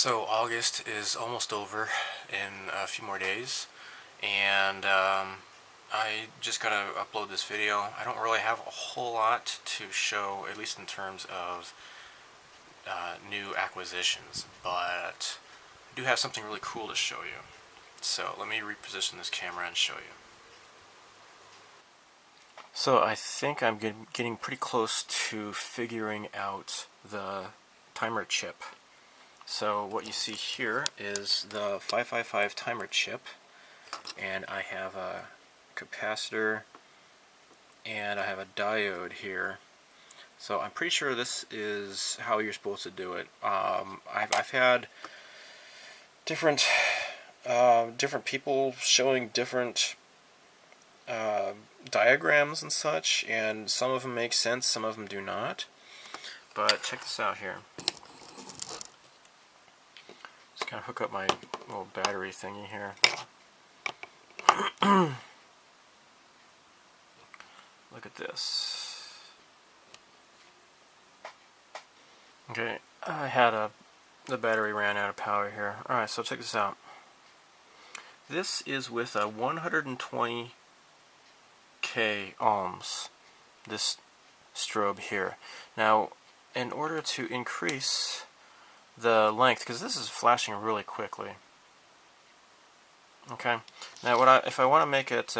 So August is almost over in a few more days, and I just gotta upload this video. I don't really have a whole lot to show, at least in terms of new acquisitions, but I do have something really cool to show you. So let me reposition this camera and show you. So I think I'm getting pretty close to figuring out the timer chip. So what you see here is the 555 timer chip, and I have a capacitor and I have a diode here. So I'm pretty sure this is how you're supposed to do it. I've had different people showing different diagrams and such, and some of them make sense, some of them do not. But check this out here. Just kind of hook up my little battery thingy here. Look at this. Okay, I had the battery ran out of power here. Alright, so check this out. This is with a 120k ohms, this strobe here. Now, in order to increase the length, because this is flashing really quickly. Okay, now if I want to make it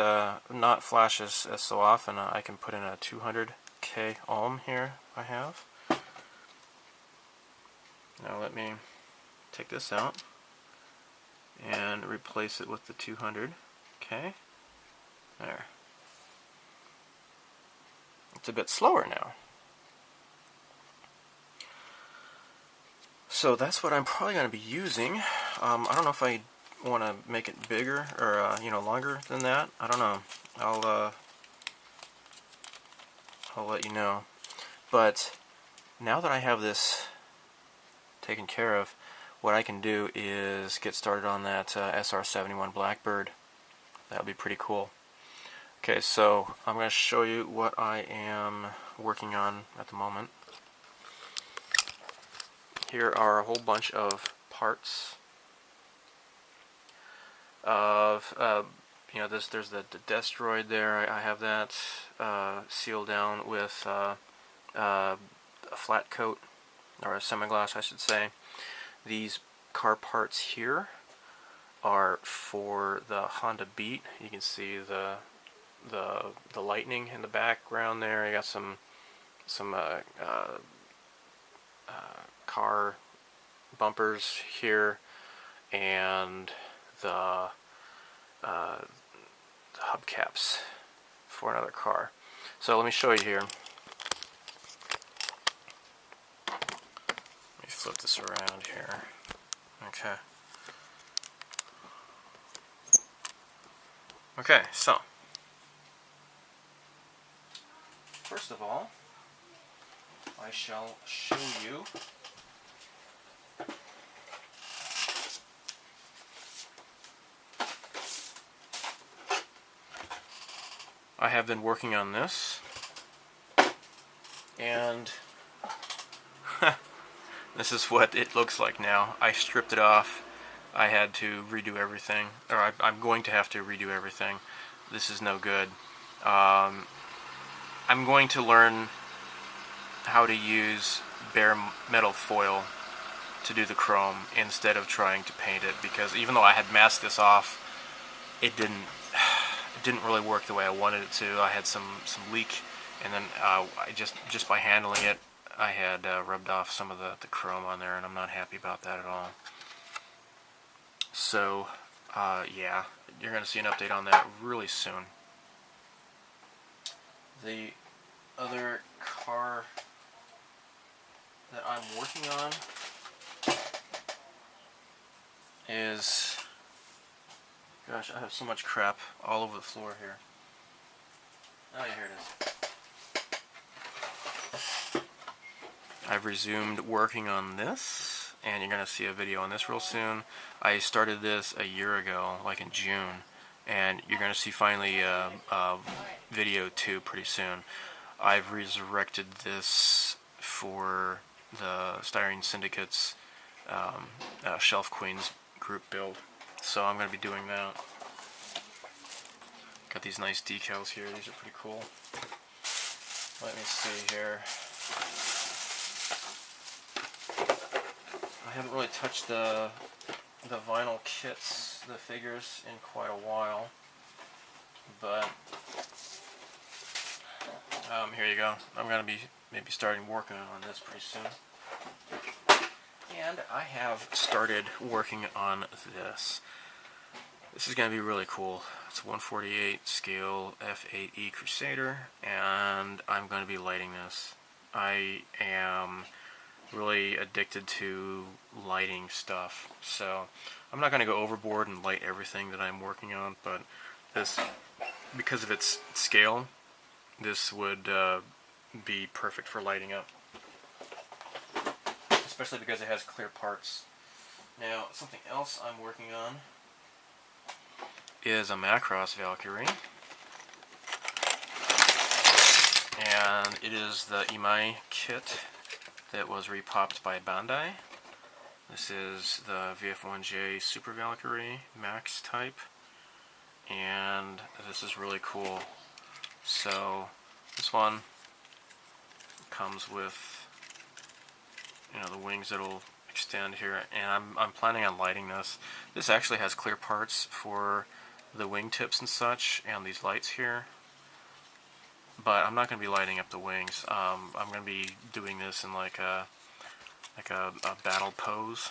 not flash as so often, I can put in a 200k ohm here I have. Now let me take this out and replace it with the 200k. There. It's a bit slower now. So that's what I'm probably going to be using. I don't know if I want to make it bigger or longer than that. I don't know. I'll let you know. But now that I have this taken care of, what I can do is get started on that SR71 Blackbird. That would be pretty cool. Okay, so I'm going to show you what I am working on at the moment. Here are a whole bunch of parts of, there's the Destroid there. I have that sealed down with a flat coat, or a semi-gloss I should say. These car parts here are for the Honda Beat. You can see the lightning in the background there. I got some car bumpers here, and the hubcaps for another car. So let me show you here. Let me flip this around here. Okay. Okay, so first of all, I shall show you I have been working on this, and this is what it looks like now. I stripped it off. I had to redo everything, or I'm going to have to redo everything. This is no good. I'm going to learn how to use bare metal foil to do the chrome instead of trying to paint it, because even though I had masked this off, it didn't really work the way I wanted it to. I had some leak, and then I just by handling it, I had rubbed off some of the chrome on there, and I'm not happy about that at all. So yeah, you're going to see an update on that really soon. The other car that I'm working on is, gosh, I have so much crap all over the floor here. Oh yeah, here it is. I've resumed working on this, and you're going to see a video on this real soon. I started this a year ago, like in June, and you're going to see finally a video 2 pretty soon. I've resurrected this for the Styrene Syndicate's Shelf Queens group build. So I'm going to be doing that. Got these nice decals here. These are pretty cool. Let me see here. I haven't really touched the vinyl kits, the figures, in quite a while, but here you go. I'm going to be maybe starting working on this pretty soon. And I have started working on this. This is going to be really cool. It's a 148 scale F8E Crusader, and I'm going to be lighting this. I am really addicted to lighting stuff, so I'm not going to go overboard and light everything that I'm working on, but this, because of its scale, this would be perfect for lighting up, especially because it has clear parts. Now, something else I'm working on is a Macross Valkyrie, and it is the Imai kit that was repopped by Bandai. This is the VF1J Super Valkyrie Max type, and this is really cool. So this one comes with, you know, the wings that'll extend here, and I'm planning on lighting this. This actually has clear parts for the wingtips and such, and these lights here, but I'm not going to be lighting up the wings. I'm going to be doing this in like a battle pose.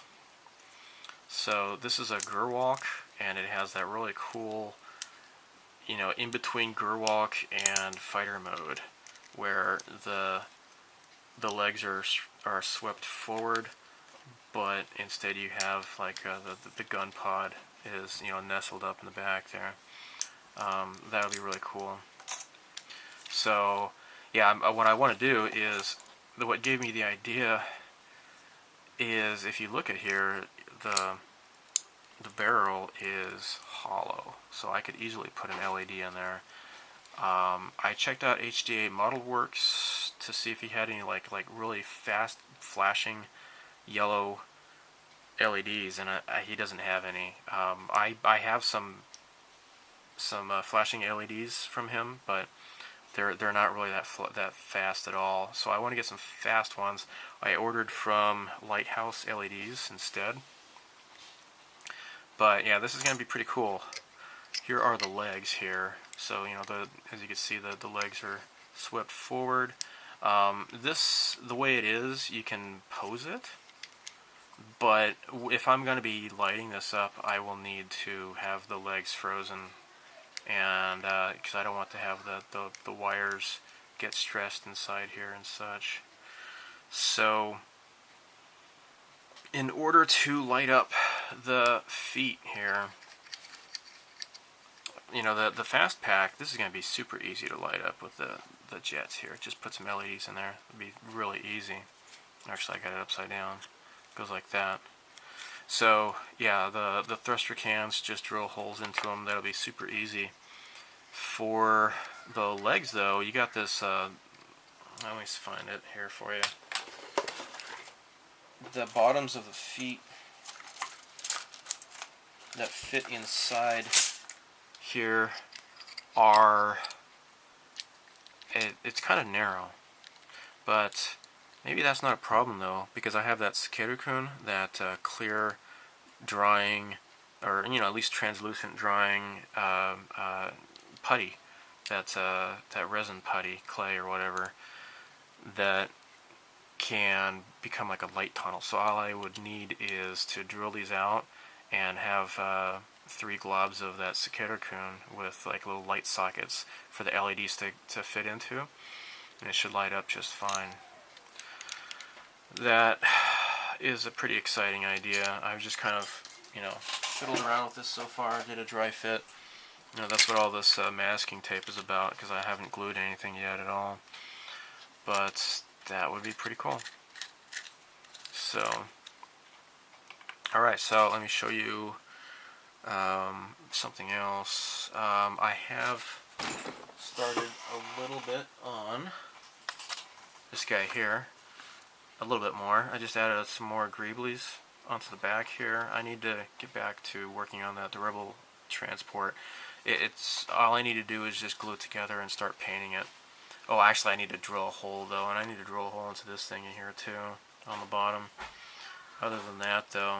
So this is a Gerwalk, and it has that really cool, you know, in between Gerwalk and fighter mode, where the legs are swept forward, but instead you have like the gun pod is, you know, nestled up in the back there. That would be really cool. So yeah, what I want to do is, what gave me the idea is, if you look at here, the barrel is hollow, so I could easily put an LED in there. I checked out HDA Model Works to see if he had any like really fast flashing yellow LEDs, and he doesn't have any. I have some flashing LEDs from him, but they're not really that fast at all. So I want to get some fast ones. I ordered from Lighthouse LEDs instead. But yeah, this is going to be pretty cool. Here are the legs here. So, you know, as you can see, the legs are swept forward. The way it is, you can pose it. But if I'm going to be lighting this up, I will need to have the legs frozen, and because I don't want to have the wires get stressed inside here and such. So in order to light up the feet here, you know, the fast pack, this is going to be super easy to light up with the jets here. Just put some LEDs in there. It'll be really easy. Actually, I got it upside down. It goes like that. So yeah, the thruster cans, just drill holes into them. That'll be super easy. For the legs though, you got this, let me find it here for you. The bottoms of the feet that fit inside here are, it's kind of narrow, but maybe that's not a problem though, because I have that Sakeru-kun, that clear drying, or, you know, at least translucent drying putty, that resin putty, clay or whatever, that can become like a light tunnel. So all I would need is to drill these out and have 3 globs of that Sakeru-kun with like little light sockets for the LEDs to fit into, and it should light up just fine. That is a pretty exciting idea. I've just kind of, you know, fiddled around with this so far. Did a dry fit. You know, that's what all this masking tape is about, because I haven't glued anything yet at all. But that would be pretty cool. So, alright, so let me show you something else. I have started a little bit on this guy here. A little bit more. I just added some more greeblies onto the back here. I need to get back to working on that, the Rebel transport. It's all I need to do is just glue it together and start painting it. Oh, actually I need to drill a hole though, and I need to drill a hole into this thing in here too, on the bottom. Other than that though,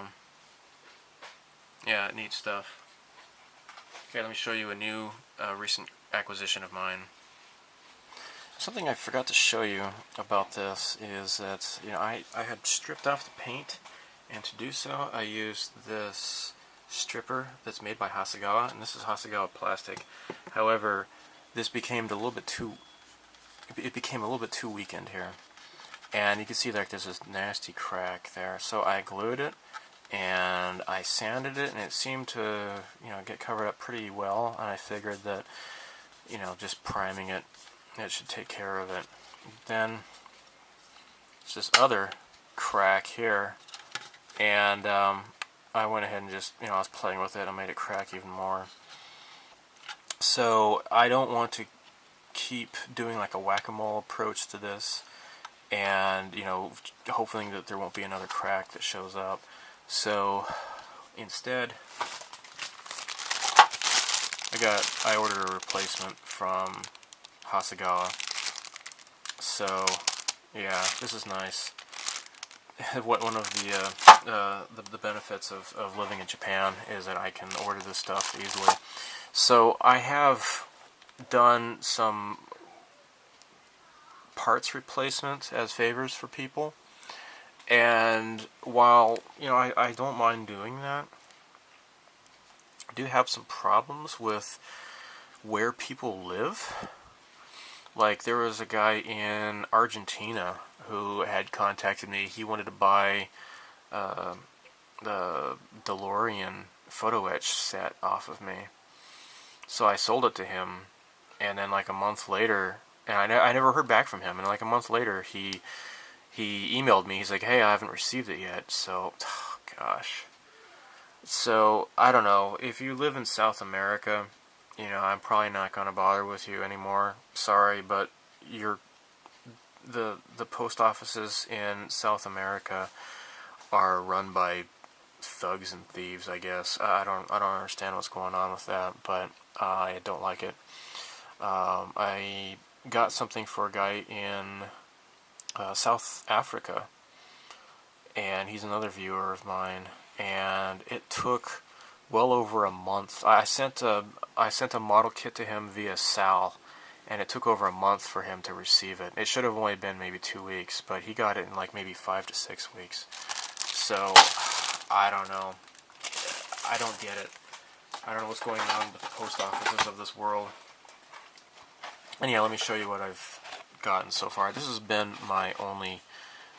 yeah, neat stuff. Okay, let me show you a new recent acquisition of mine. Something I forgot to show you about this is that, you know, I had stripped off the paint, and to do so I used this stripper that's made by Hasegawa, and this is Hasegawa plastic. However, this became a little bit too weakened here, and you can see like there's this nasty crack there. So I glued it and I sanded it, and it seemed to, you know, get covered up pretty well, and I figured that, you know, just priming it should take care of it. Then it's this other crack here, and I went ahead and just, you know, I was playing with it. I made it crack even more. So I don't want to keep doing like a whack-a-mole approach to this, and, you know, hoping that there won't be another crack that shows up. So instead, I ordered a replacement from Hasegawa. So yeah, this is nice. One of the benefits of living in Japan is that I can order this stuff easily. So I have done some parts replacement as favors for people, and while, you know, I don't mind doing that, I do have some problems with where people live. Like, there was a guy in Argentina who had contacted me. He wanted to buy the DeLorean photo etch set off of me. So I sold it to him, and then like a month later, and I never heard back from him, and like a month later he emailed me. He's like, hey, I haven't received it yet. So, oh, gosh. So, I don't know. If you live in South America, you know, I'm probably not going to bother with you anymore. Sorry, but the post offices in South America are run by thugs and thieves, I guess. I don't understand what's going on with that, but I don't like it. I got something for a guy in South Africa, and he's another viewer of mine, and it took well over a month. I sent a model kit to him via Sal, and it took over a month for him to receive it. It should have only been maybe 2 weeks, but he got it in like maybe 5 to 6 weeks. So I don't know. I don't get it. I don't know what's going on with the post offices of this world. And yeah, let me show you what I've gotten so far. This has been my only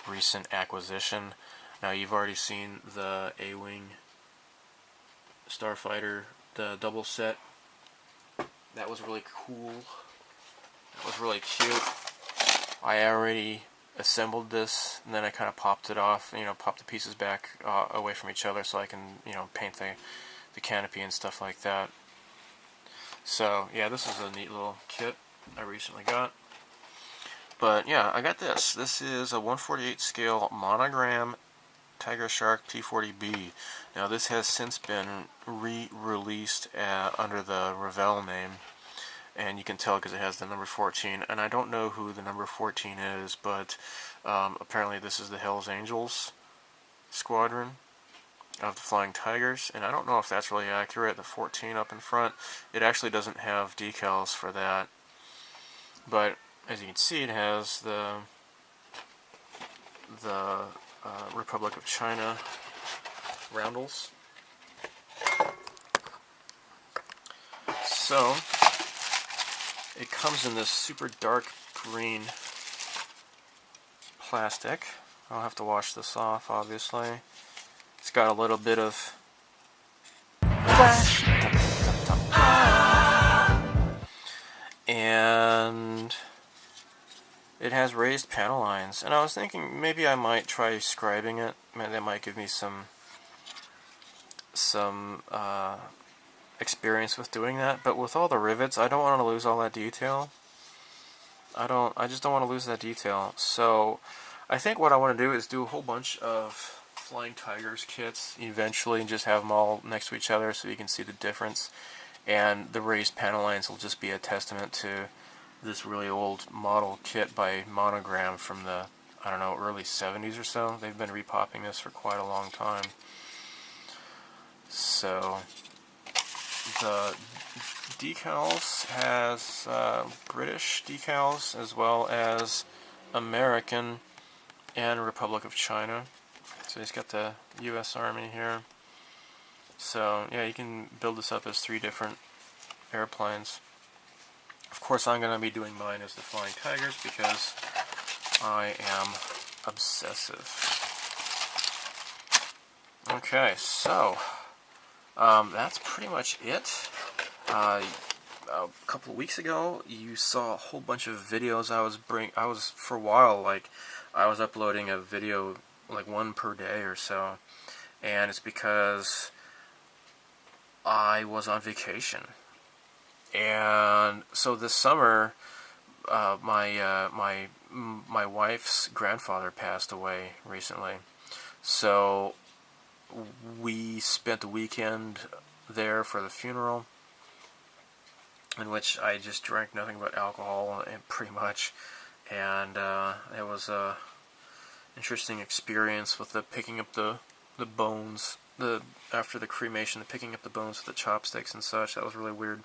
recent acquisition. Now, you've already seen the A-Wing Starfighter, the double set. That was really cool. That was really cute. I already assembled this, and then I kind of popped it off, you know, popped the pieces back away from each other so I can, you know, paint the canopy and stuff like that. So yeah, this is a neat little kit I recently got. But yeah, I got this. This is a 1/48 scale monogram Tiger Shark P40B. Now, this has since been re-released under the Revell name, and you can tell because it has the number 14. And I don't know who the number 14 is, but apparently this is the Hells Angels squadron of the Flying Tigers, and I don't know if that's really accurate. The 14 up in front, it actually doesn't have decals for that, but as you can see, it has the Republic of China roundels. So it comes in this super dark green plastic. I'll have to wash this off, obviously. It's got a little bit of flash, and it has raised panel lines. And I was thinking maybe I might try scribing it. That might give me some experience with doing that. But with all the rivets, I don't want to lose all that detail. I just don't want to lose that detail. So I think what I want to do is do a whole bunch of Flying Tigers kits eventually and just have them all next to each other so you can see the difference. And the raised panel lines will just be a testament to this really old model kit by Monogram from the, I don't know, early 70s or so. They've been repopping this for quite a long time. So the decals has British decals as well as American and Republic of China. So he's got the U.S. Army here. So yeah, you can build this up as 3 different airplanes. Of course, I'm going to be doing mine as the Flying Tigers because I am obsessive. Okay, so that's pretty much it. A couple of weeks ago, you saw a whole bunch of videos I was for a while, like, I was uploading a video, like, 1 per day or so, and it's because I was on vacation. And so this summer, my wife's grandfather passed away recently, so we spent the weekend there for the funeral, in which I just drank nothing but alcohol, and pretty much, and it was a interesting experience with the picking up the bones, after the cremation, the picking up the bones with the chopsticks and such. That was really weird.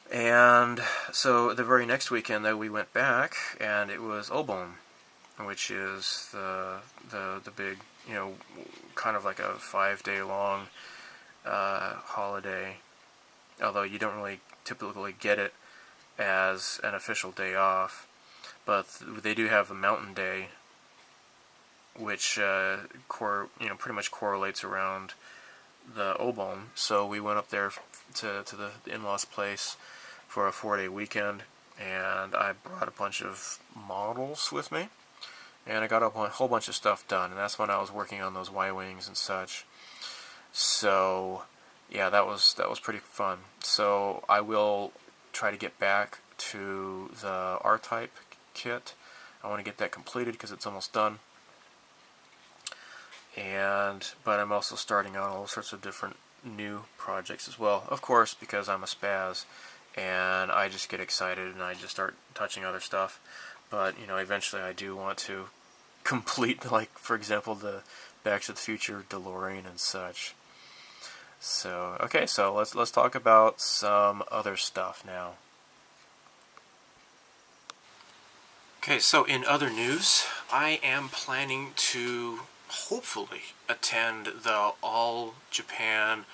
And so the very next weekend that we went back, and it was Obon, which is the big, you know, kind of like a 5-day long holiday, although you don't really typically get it as an official day off, but they do have a mountain day, which pretty much correlates around the Obon. So we went up there to the in-laws' place for a 4-day weekend, and I brought a bunch of models with me, and I got a whole bunch of stuff done, and that's when I was working on those Y-wings and such. So yeah, that was pretty fun. So I will try to get back to the R-Type kit. I want to get that completed because it's almost done. But I'm also starting on all sorts of different new projects as well. Of course, because I'm a spaz, and I just get excited and I just start touching other stuff. But, you know, eventually I do want to complete, like, for example, the Back to the Future DeLorean and such. So, okay, so let's talk about some other stuff now. Okay, so in other news, I am planning to hopefully attend the All Japan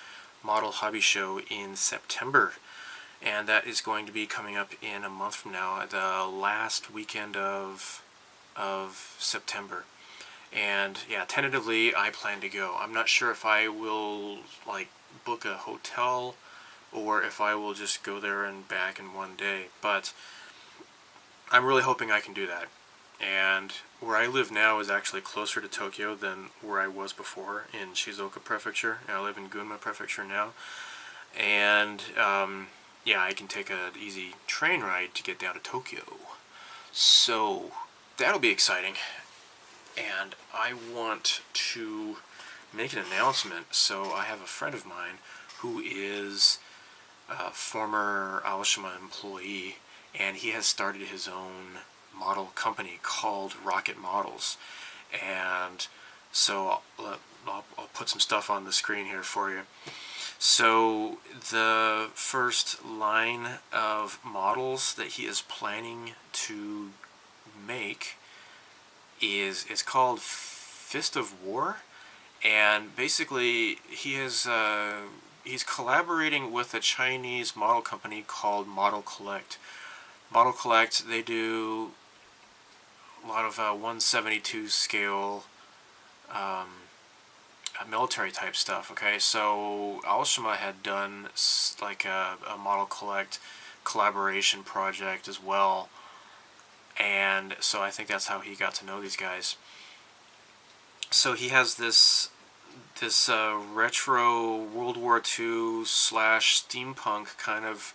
Model Hobby Show in September, and that is going to be coming up in a month from now, the last weekend of September. And yeah, tentatively I plan to go. I'm not sure if I will like book a hotel or if I will just go there and back in one day, but I'm really hoping I can do that. And where I live now is actually closer to Tokyo than where I was before in Shizuoka Prefecture. I live in Gunma Prefecture now. And yeah, I can take an easy train ride to get down to Tokyo. So that'll be exciting. And I want to make an announcement. So I have a friend of mine who is a former Aoshima employee, and he has started his own model company called Rocket Models. And so I'll put some stuff on the screen here for you. So the first line of models that he is planning to make is called Fist of War, and basically he's collaborating with a Chinese model company called Model Collect. Model Collect, they do a lot of 1/72 scale military type stuff. Okay, so Aoshima had done like a Model Collect collaboration project as well, and so I think that's how he got to know these guys. So he has this retro World War II / steampunk kind of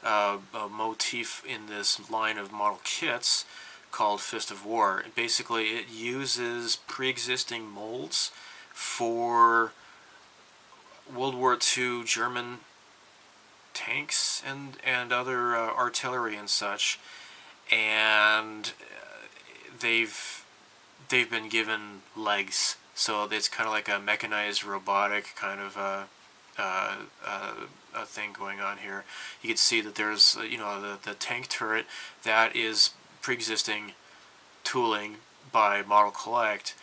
a motif in this line of model kits called Fist of War. And basically, it uses pre-existing molds for World War II German tanks and other artillery and such, and they've been given legs, so it's kind of like a mechanized robotic kind of a thing going on here. You can see that there's the tank turret that is pre-existing tooling by Model Collect,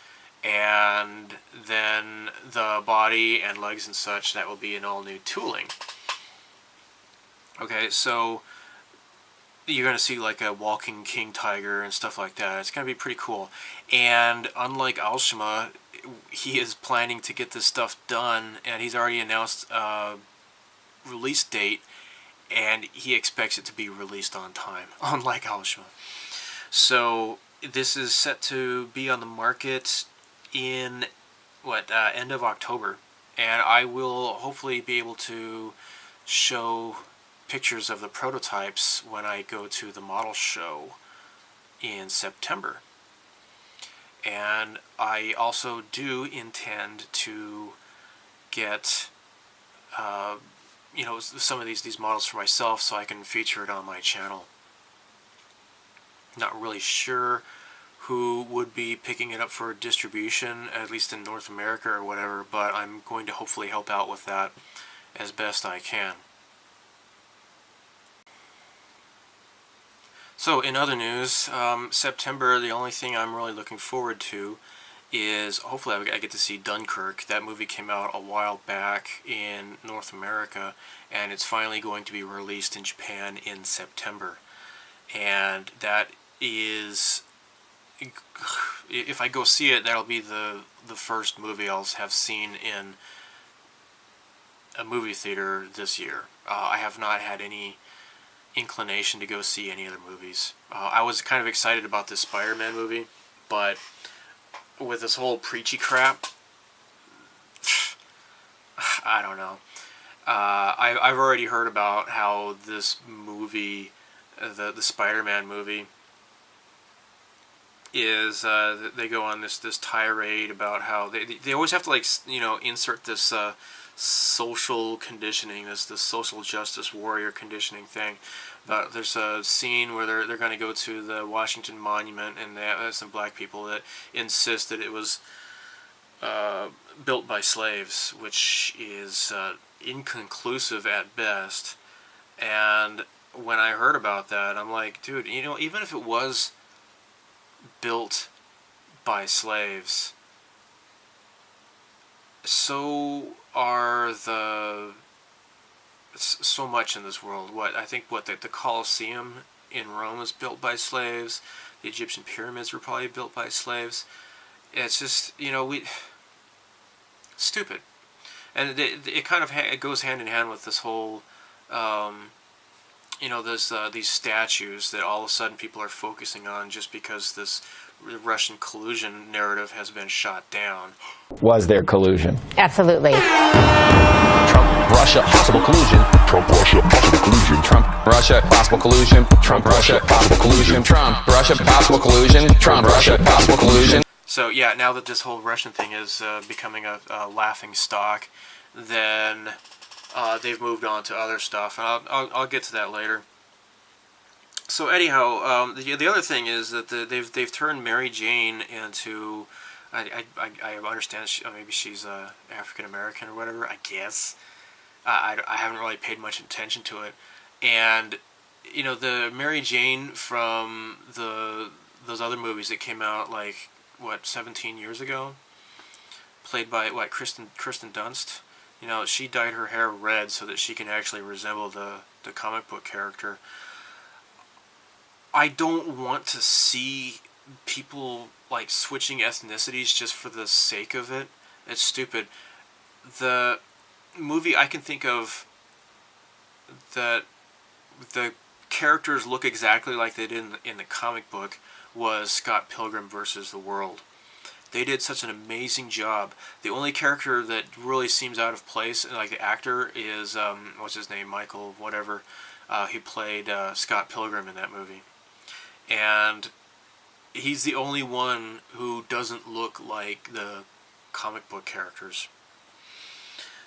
and then the body and legs and such, that will be an all new tooling. Okay, so you're going to see like a walking king tiger and stuff like that. It's going to be pretty cool. And unlike Aoshima, he is planning to get this stuff done, and he's already announced a release date, and he expects it to be released on time, unlike Aoshima. So this is set to be on the market in end of October, and I will hopefully be able to show pictures of the prototypes when I go to the model show in September. And I also do intend to get some of these models for myself, so I can feature it on my channel. Not really sure who would be picking it up for distribution, at least in North America or whatever, but I'm going to hopefully help out with that as best I can. So in other news, September, the only thing I'm really looking forward to is hopefully I get to see Dunkirk. That movie came out a while back in North America, and it's finally going to be released in Japan in September. And that is, if I go see it, that'll be the first movie I'll have seen in a movie theater this year. I have not had any inclination to go see any other movies. I was kind of excited about this Spider-Man movie, but with this whole preachy crap, I don't know. I've already heard about how this movie, the Spider-Man movie, is they go on this tirade about how they always have to insert this social conditioning, this social justice warrior conditioning thing. But there's a scene where they're going to go to the Washington Monument, and they have some black people that insist that it was built by slaves, which is inconclusive at best. And when I heard about that, I'm like, dude, even if it was built by slaves, so are so much in this world. The Colosseum in Rome was built by slaves. The Egyptian pyramids were probably built by slaves. It's just, stupid. And it kind of it goes hand in hand with this whole, these statues that all of a sudden people are focusing on just because this Russian collusion narrative has been shot down. Was there collusion? Absolutely. Trump, Russia, possible collusion. Trump, Russia, possible collusion. Trump, Russia, possible collusion. Trump, Russia, possible collusion. Trump, Russia, possible collusion. Trump, Russia, possible collusion. So yeah, now that this whole Russian thing is becoming a laughing stock, then they've moved on to other stuff, and I'll get to that later. So anyhow, the other thing is that they've turned Mary Jane into, I understand maybe she's African American or whatever, I guess. I haven't really paid much attention to it, and the Mary Jane from those other movies that came out 17 years ago, played by Kristen Dunst. She dyed her hair red so that she can actually resemble the comic book character. I don't want to see people switching ethnicities just for the sake of it. It's stupid. The movie I can think of that the characters look exactly like they did in the comic book was Scott Pilgrim versus the World. They did such an amazing job. The only character that really seems out of place, the actor, is what's his name, Michael whatever. He played Scott Pilgrim in that movie, and he's the only one who doesn't look like the comic book characters.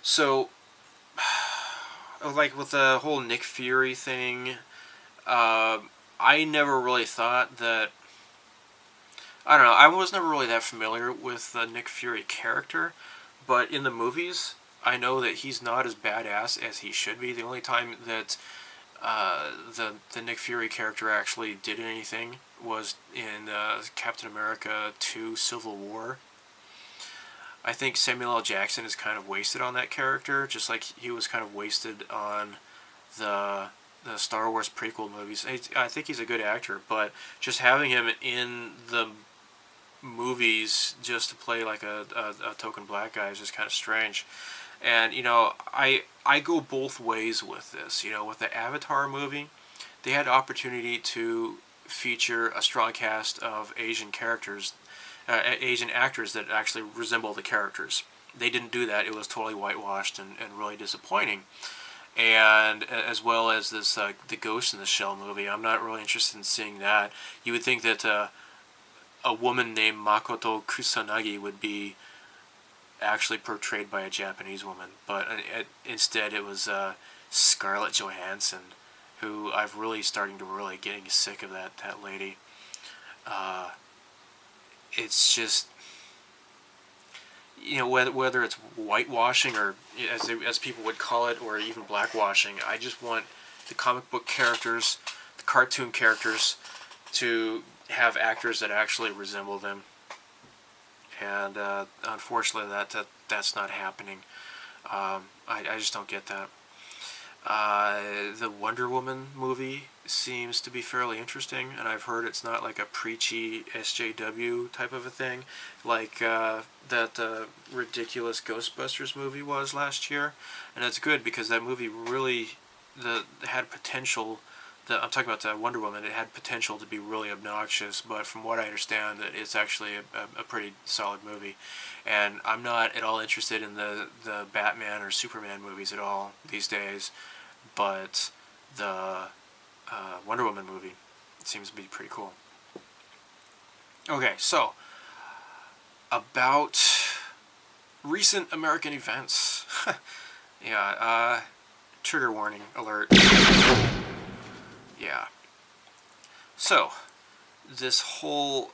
So, like with the whole Nick Fury thing, I never really thought that. I don't know. I was never really that familiar with the Nick Fury character, but in the movies, I know that he's not as badass as he should be. The only time that the Nick Fury character actually did anything was in Captain America 2: Civil War. I think Samuel L. Jackson is kind of wasted on that character, just like he was kind of wasted on the Star Wars prequel movies. I think he's a good actor, but just having him in the movies just to play like a token black guy is just kind of strange. And I go both ways with this. With the Avatar movie, they had opportunity to feature a strong cast of Asian characters, Asian actors that actually resemble the characters. They didn't do that. It was totally whitewashed and really disappointing. And as well as this the Ghost in the Shell movie, I'm not really interested in seeing that. You would think that a woman named Makoto Kusanagi would be actually portrayed by a Japanese woman, but instead it was Scarlett Johansson, who I've really starting to really getting sick of that lady. It's just, whether it's whitewashing or as people would call it, or even blackwashing. I just want the comic book characters, the cartoon characters, to have actors that actually resemble them. And unfortunately, that's not happening. I just don't get that. The Wonder Woman movie seems to be fairly interesting, and I've heard it's not like a preachy SJW type of a thing, like that ridiculous Ghostbusters movie was last year. And that's good, because that movie really had potential. I'm talking about the Wonder Woman. It had potential to be really obnoxious, but from what I understand, that it's actually a pretty solid movie. And I'm not at all interested in the Batman or Superman movies at all these days, but the Wonder Woman movie seems to be pretty cool. Okay, so about recent American events. Yeah, trigger warning alert. Yeah. So, this whole...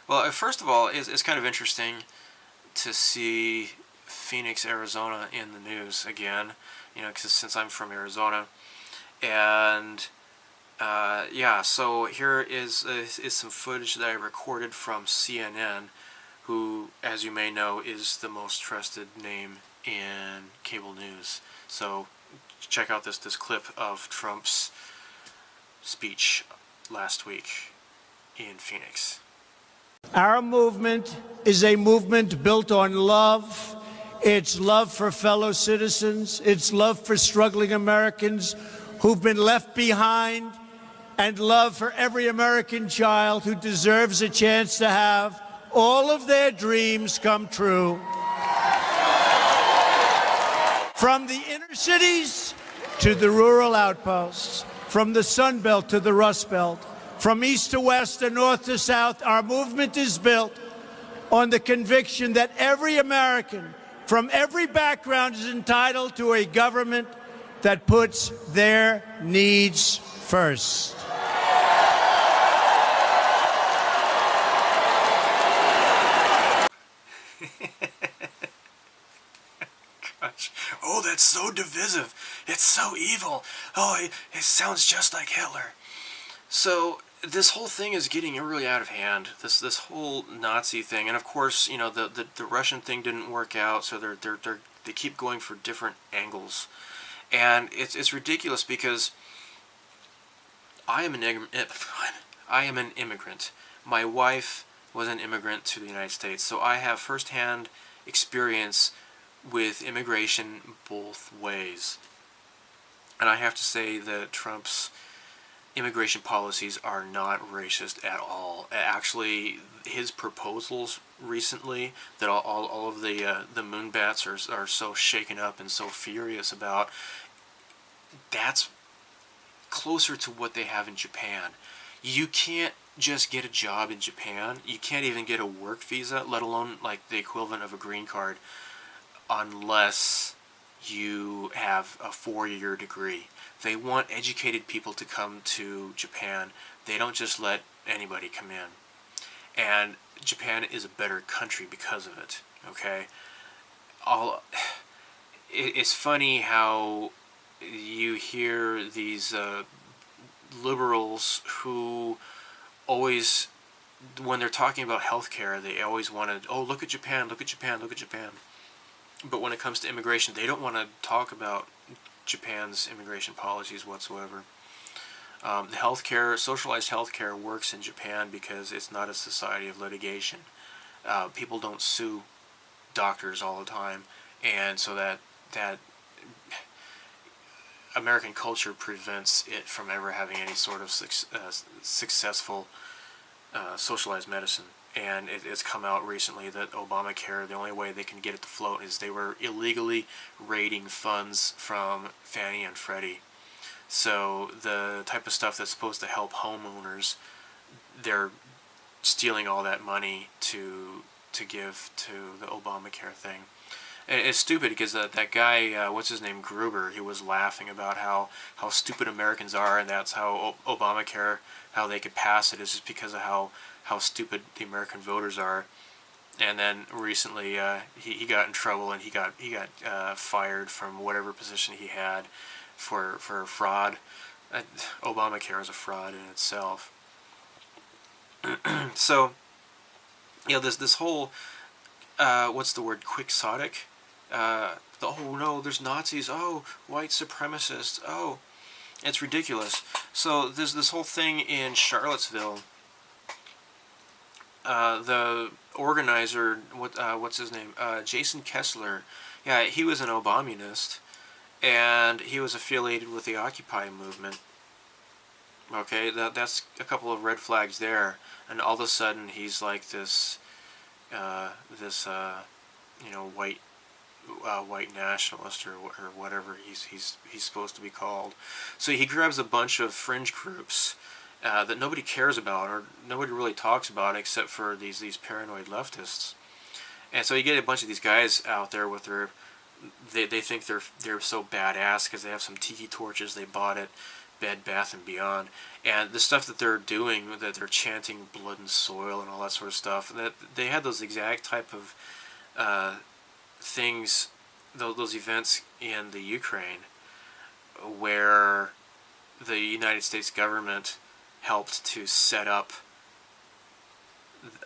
Well, first of all, it's kind of interesting to see Phoenix, Arizona in the news again, because since I'm from Arizona. And, yeah, so here is some footage that I recorded from CNN, who, as you may know, is the most trusted name in cable news. So, check out this clip of Trump's speech last week in Phoenix. Our movement is a movement built on love. It's love for fellow citizens. It's love for struggling Americans who've been left behind, and love for every American child who deserves a chance to have all of their dreams come true. From the inner cities to the rural outposts, from the Sun Belt to the Rust Belt, from east to west and north to south, our movement is built on the conviction that every American from every background is entitled to a government that puts their needs first. Oh, that's so divisive. It's so evil. Oh, it sounds just like Hitler. So this whole thing is getting really out of hand. This whole Nazi thing, and of course, the Russian thing didn't work out. So they keep going for different angles, and it's ridiculous, because I am an immigrant. My wife was an immigrant to the United States, so I have firsthand experience with immigration both ways. And I have to say that Trump's immigration policies are not racist at all. Actually, his proposals recently that all of the moonbats are so shaken up and so furious about, that's closer to what they have in Japan. You can't just get a job in Japan. You can't even get a work visa, let alone like the equivalent of a green card, unless you have a 4-year degree. They want educated people to come to Japan. They don't just let anybody come in. And Japan is a better country because of it. Okay, it's funny how you hear these liberals who always, when they're talking about healthcare, they always want to, oh, look at Japan, look at Japan, look at Japan. But when it comes to immigration, they don't want to talk about Japan's immigration policies whatsoever. The healthcare, socialized healthcare works in Japan because it's not a society of litigation. People don't sue doctors all the time, and so that American culture prevents it from ever having any sort of successful socialized medicine. And it's come out recently that Obamacare, the only way they can get it to float is they were illegally raiding funds from Fannie and Freddie. So the type of stuff that's supposed to help homeowners, they're stealing all that money to give to the Obamacare thing. And it's stupid because that guy, what's his name, Gruber, he was laughing about how stupid Americans are, and that's how Obamacare, how they could pass it is just because of how stupid the American voters are. And then recently he got in trouble, and he got fired from whatever position he had for fraud. Obamacare is a fraud in itself. So, this whole what's the word, quixotic? Oh no, there's Nazis. Oh, white supremacists. Oh, it's ridiculous. So there's this whole thing in Charlottesville. The organizer, what's his name? Jason Kessler. Yeah, he was an Obamunist, and he was affiliated with the Occupy movement. Okay, that's a couple of red flags there, and all of a sudden he's like this white nationalist or whatever he's supposed to be called. So he grabs a bunch of fringe groups that nobody cares about or nobody really talks about except for these paranoid leftists. And so you get a bunch of these guys out there with they think they're so badass because they have some tiki torches they bought at Bed Bath and Beyond, and the stuff that they're doing, that they're chanting blood and soil and all that sort of stuff, that they had those exact type of things, those events in the Ukraine, where the United States government helped to set up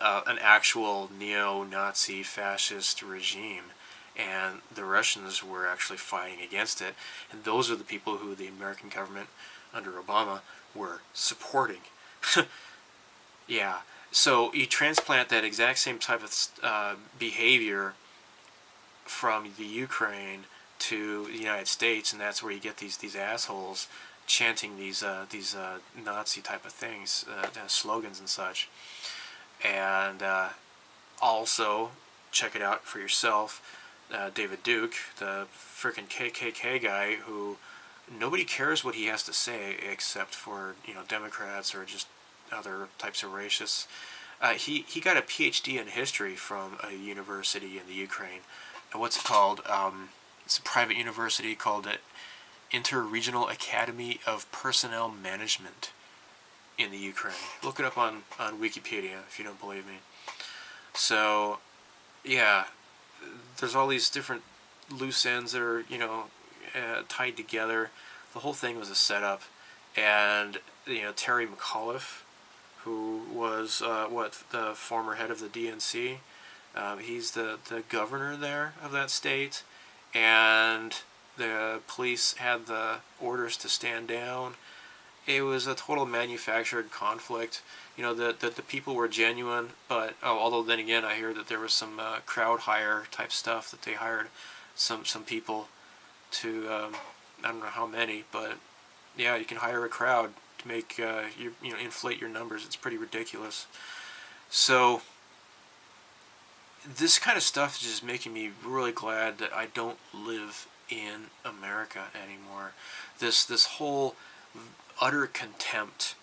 an actual neo-Nazi fascist regime, and the Russians were actually fighting against it, and those are the people who the American government under Obama were supporting. Yeah, so you transplant that exact same type of behavior from the Ukraine to the United States, and that's where you get these assholes chanting these Nazi type of things, slogans and such. And also check it out for yourself. David Duke, the frickin' KKK guy, who nobody cares what he has to say except for Democrats or just other types of racists. He got a PhD in history from a university in the Ukraine. What's it called? It's a private university called the Inter-Regional Academy of Personnel Management in the Ukraine. Look it up on Wikipedia if you don't believe me. So, yeah, there's all these different loose ends that are, tied together. The whole thing was a setup. And, Terry McAuliffe, who was, the former head of the DNC, he's the governor there of that state, and the police had the orders to stand down. It was a total manufactured conflict. The people were genuine, but although then again I hear that there was some crowd hire type stuff, that they hired some people to I don't know how many, but yeah, you can hire a crowd to make inflate your numbers. It's pretty ridiculous. So this kind of stuff is just making me really glad that I don't live in America anymore. This whole utter contempt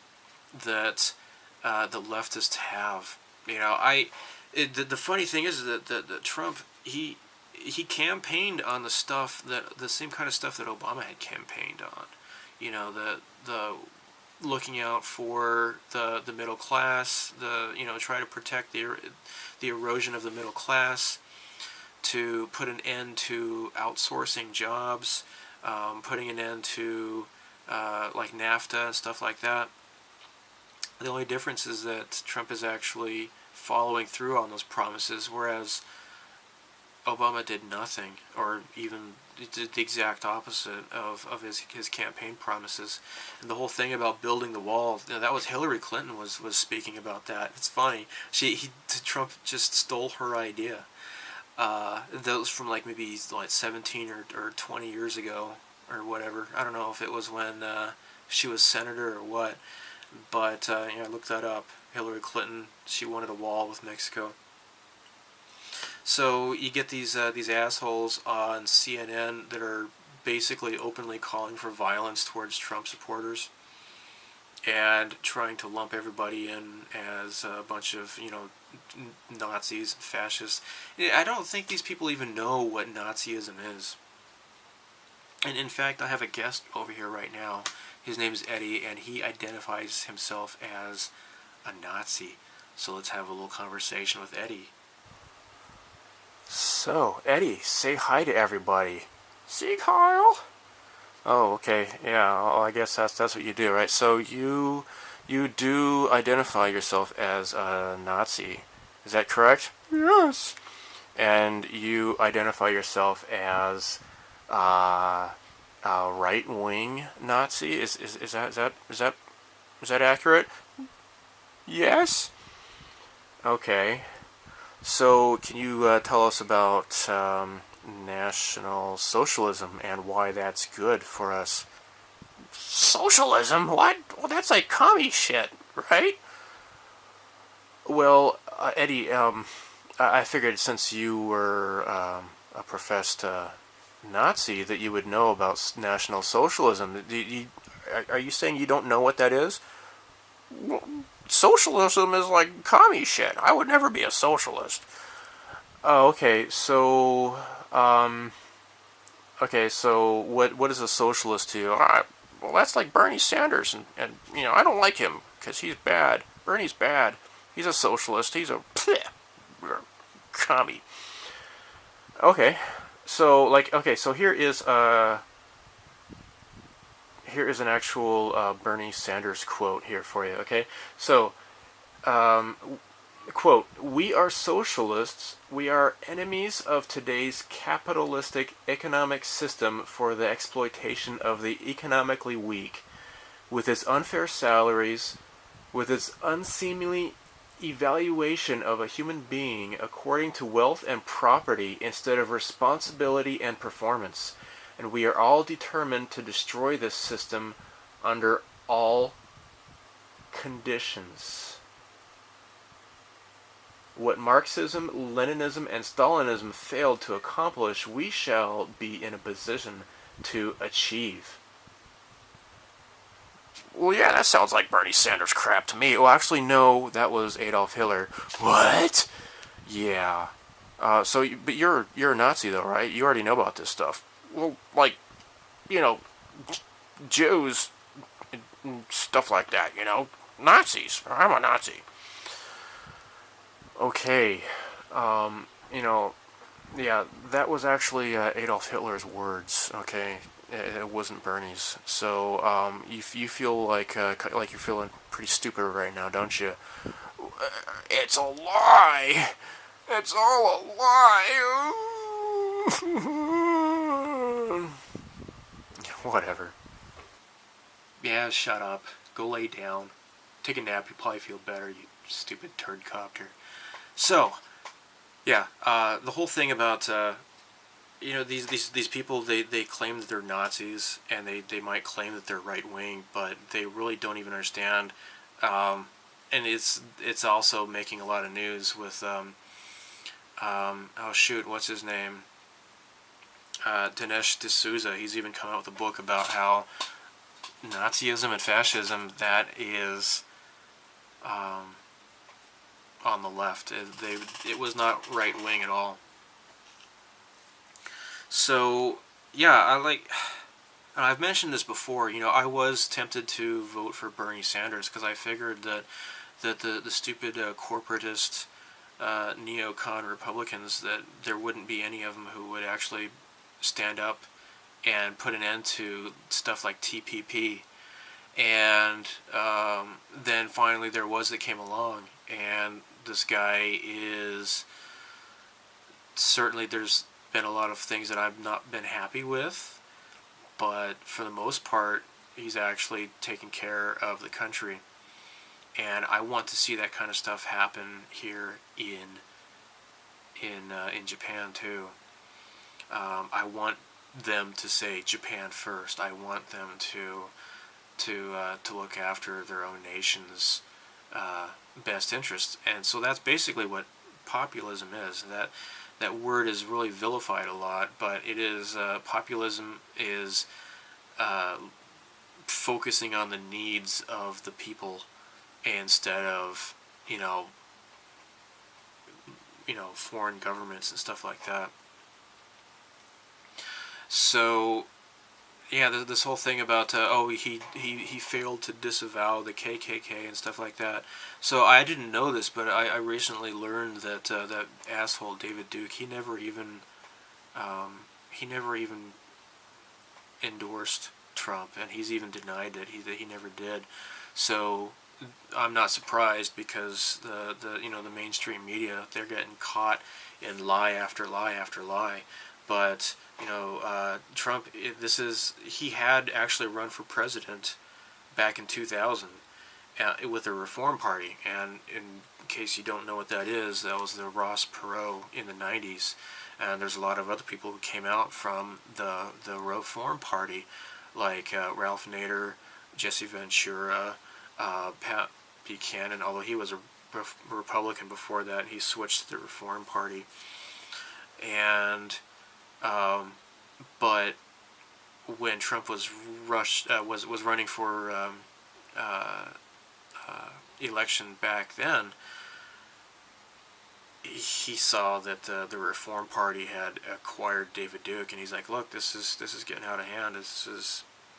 that the leftists have. The funny thing is that Trump, he campaigned on the same kind of stuff that Obama had campaigned on. The looking out for the middle class, try to protect the erosion of the middle class, to put an end to outsourcing jobs, putting an end to like NAFTA and stuff like that. The only difference is that Trump is actually following through on those promises, whereas Obama did nothing, or even did the exact opposite of his campaign promises. And the whole thing about building the wall, that was Hillary Clinton was speaking about that. It's funny. Trump just stole her idea. That was from like maybe like 17 or 20 years ago or whatever. I don't know if it was when she was senator or what, but I looked that up. Hillary Clinton, she wanted a wall with Mexico. So you get these assholes on CNN that are basically openly calling for violence towards Trump supporters and trying to lump everybody in as a bunch of Nazis, fascists. I don't think these people even know what Nazism is. And in fact, I have a guest over here right now. His name is Eddie, and he identifies himself as a Nazi. So let's have a little conversation with Eddie. So, Eddie, say hi to everybody. See, Kyle? Oh, okay. Yeah, well, I guess that's what you do, right? So you do identify yourself as a Nazi. Is that correct? Yes. And you identify yourself as a right-wing Nazi? Is that accurate? Yes. Okay. So, can you tell us about National Socialism and why that's good for us? Socialism? What? Well, that's like commie shit, right? Well, Eddie, I figured since you were a professed Nazi that you would know about National Socialism. Are you saying you don't know what that is? Well, socialism is like commie shit. I would never be a socialist. Oh, okay. So, what is a socialist to you? Well, that's like Bernie Sanders, and I don't like him because he's bad. Bernie's bad. He's a socialist. He's a commie. Okay. So, so here is an actual Bernie Sanders quote here for you, okay? So, quote, "We are socialists. We are enemies of today's capitalistic economic system for the exploitation of the economically weak, with its unfair salaries, with its unseemly evaluation of a human being according to wealth and property instead of responsibility and performance. And we are all determined to destroy this system under all conditions. What Marxism, Leninism, and Stalinism failed to accomplish, we shall be in a position to achieve." Well, yeah, that sounds like Bernie Sanders crap to me. Well, actually, no, that was Adolf Hitler. What? Yeah. But you're a Nazi, though, right? You already know about this stuff. Well, like, Jews and stuff like that, Nazis. I'm a Nazi. Okay. Yeah, that was actually Adolf Hitler's words, okay? It wasn't Bernie's. So, you feel like you're feeling pretty stupid right now, don't you? It's a lie. It's all a lie. Whatever. Yeah, shut up. Go lay down. Take a nap. You'll probably feel better, you stupid turd copter. So, yeah, the whole thing about these people, they claim that they're Nazis, and they might claim that they're right wing, but they really don't even understand. And it's also making a lot of news with oh shoot, what's his name? Dinesh D'Souza. He's even come out with a book about how Nazism and fascism, that is on the left. It was not right wing at all. So yeah, I've mentioned this before. I was tempted to vote for Bernie Sanders because I figured that the stupid corporatist neocon Republicans, that there wouldn't be any of them who would actually stand up and put an end to stuff like TPP. And then finally there was that came along, and this guy is certainly, there's been a lot of things that I've not been happy with, but for the most part he's actually taken care of the country, and I want to see that kind of stuff happen here in Japan too. I want them to say Japan first. I want them to look after their own nation's best interests. And so that's basically what populism is. That word is really vilified a lot, but it is populism is focusing on the needs of the people instead of foreign governments and stuff like that. So yeah, this whole thing about he failed to disavow the KKK and stuff like that. So I didn't know this, but I recently learned that that asshole David Duke, he never even endorsed Trump, and he's even denied that he never did. So I'm not surprised, because the mainstream media, they're getting caught in lie after lie after lie. But Trump, he had actually run for president back in 2000 with the Reform Party, and in case you don't know what that is, that was the Ross Perot in the 90s, and there's a lot of other people who came out from the Reform Party, like Ralph Nader, Jesse Ventura, Pat Buchanan, although he was a Republican before that, he switched to the Reform Party, and but when Trump was running for election back then, he saw that the Reform Party had acquired David Duke, and he's like, look, this is getting out of hand.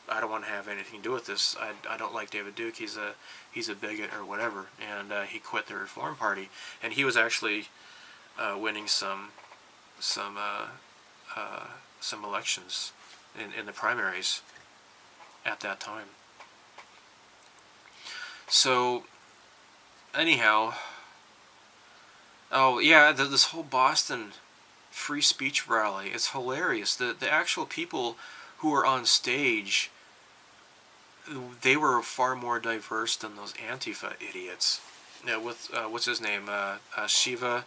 I don't want to have anything to do with this. I don't like David Duke. He's a bigot or whatever, and he quit the Reform Party, and he was actually winning some elections in the primaries at that time. So anyhow, oh yeah, this whole Boston free speech rally, it's hilarious. The actual people who were on stage, they were far more diverse than those Antifa idiots. With what's his name, Shiva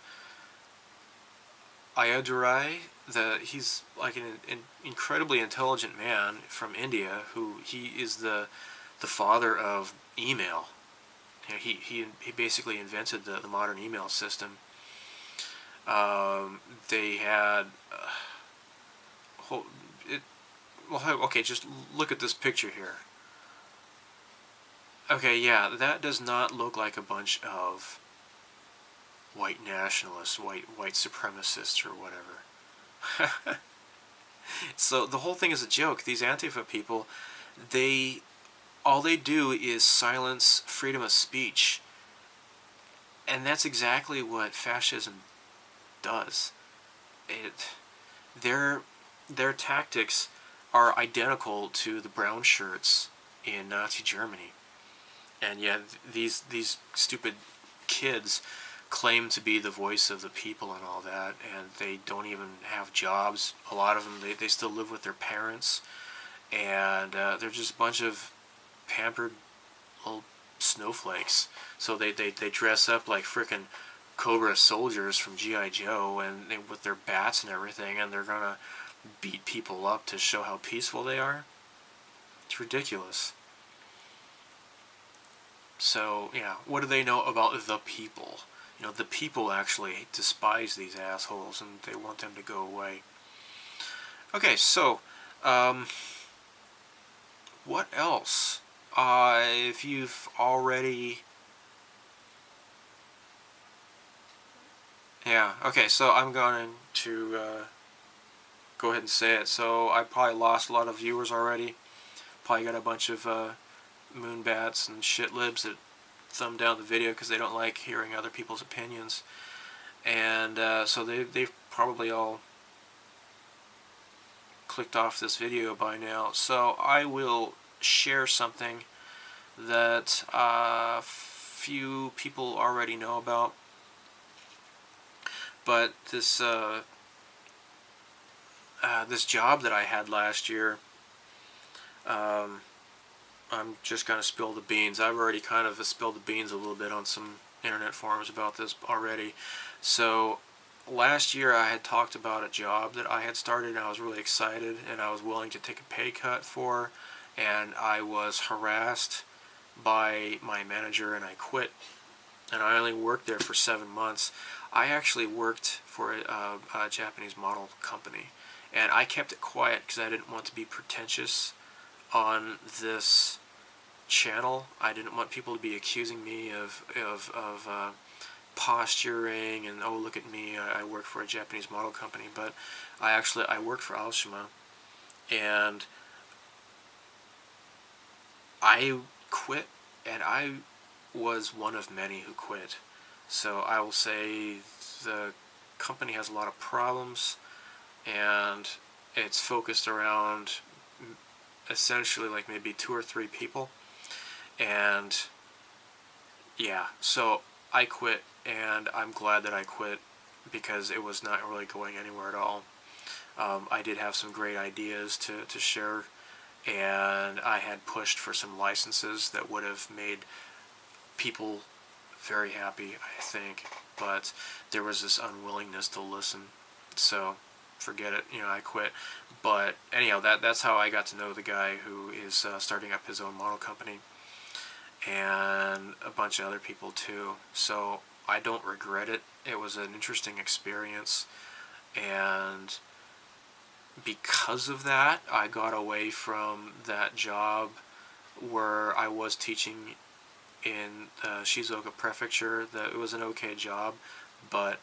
Ayyadurai. He's like an incredibly intelligent man from India, who he is the father of email. He basically invented the modern email system. They had okay, just look at this picture here. Okay, yeah, that does not look like a bunch of white nationalists, white supremacists, or whatever. So the whole thing is a joke. These Antifa people, all they do is silence freedom of speech, and that's exactly what fascism does. Their tactics are identical to the brown shirts in Nazi Germany, and yet these stupid kids claim to be the voice of the people and all that, and they don't even have jobs. A lot of them, they still live with their parents, and they're just a bunch of pampered little snowflakes. So they dress up like frickin' Cobra soldiers from G.I. Joe, and with their bats and everything, and they're gonna beat people up to show how peaceful they are. It's ridiculous. So yeah, what do they know about the people? The people actually despise these assholes, and they want them to go away. Okay, so, what else? If you've already Yeah, okay, so I'm going to go ahead and say it. So I probably lost a lot of viewers already. Probably got a bunch of moonbats and shitlibs that thumb down the video because they don't like hearing other people's opinions. And so they've probably all clicked off this video by now. So I will share something that few people already know about. But this this job that I had last year, I'm just going to spill the beans. I've already kind of spilled the beans a little bit on some internet forums about this already. So last year I had talked about a job that I had started, and I was really excited, and I was willing to take a pay cut for, and I was harassed by my manager, and I quit. And I only worked there for 7 months. I actually worked for a Japanese model company, and I kept it quiet because I didn't want to be pretentious on this channel. I didn't want people to be accusing me of posturing and, oh, look at me, I work for a Japanese model company. But I worked for Aoshima, and I quit, and I was one of many who quit. So I will say the company has a lot of problems, and it's focused around essentially like maybe 2 or 3 people. And yeah, so I quit, and I'm glad that I quit because it was not really going anywhere at all. I did have some great ideas to share, and I had pushed for some licenses that would have made people very happy, I think, but there was this unwillingness to listen, so forget it, I quit. But anyhow, that's how I got to know the guy who is starting up his own model company, and a bunch of other people too, so I don't regret it. It was an interesting experience, and because of that, I got away from that job where I was teaching in Shizuoka Prefecture. It was an okay job, but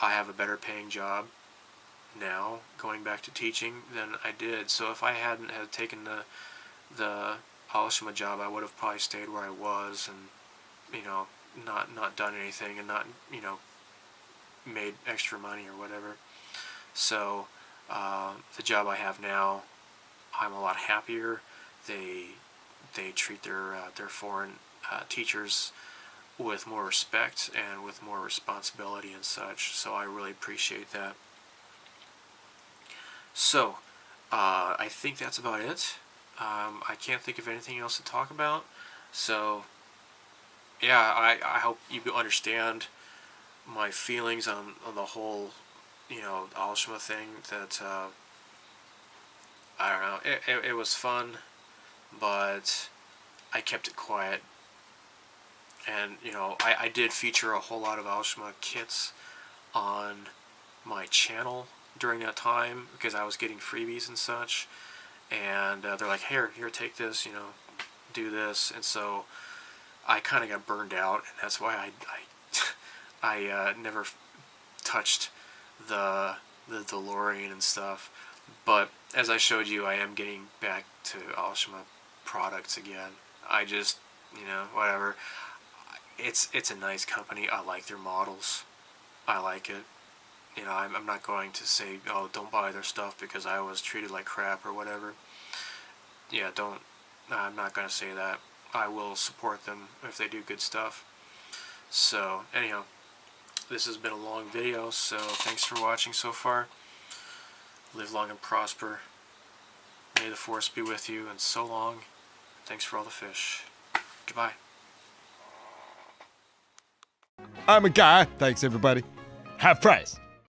I have a better paying job now going back to teaching than I did. So if I hadn't had taken the Aoshima job, I would have probably stayed where I was and not done anything and not made extra money or whatever. So the job I have now, I'm a lot happier. They treat their foreign teachers with more respect and with more responsibility and such, so I really appreciate that. So I think that's about it. I can't think of anything else to talk about, so yeah, I hope you understand my feelings on the whole Aoshima thing. That I don't know, it was fun, but I kept it quiet. And I did feature a whole lot of Aoshima kits on my channel during that time because I was getting freebies and such, and they're like, here, take this, do this. And so I kind of got burned out, and that's why I never touched the DeLorean and stuff. But as I showed you, I am getting back to Aoshima products again. I just whatever. It's a nice company. I like their models. I like it. I'm not going to say, oh, don't buy their stuff because I was treated like crap or whatever. Yeah, don't. I'm not going to say that. I will support them if they do good stuff. So, anyhow, this has been a long video, so thanks for watching so far. Live long and prosper. May the force be with you, and so long. Thanks for all the fish. Goodbye. I'm a guy. Thanks, everybody. Have price.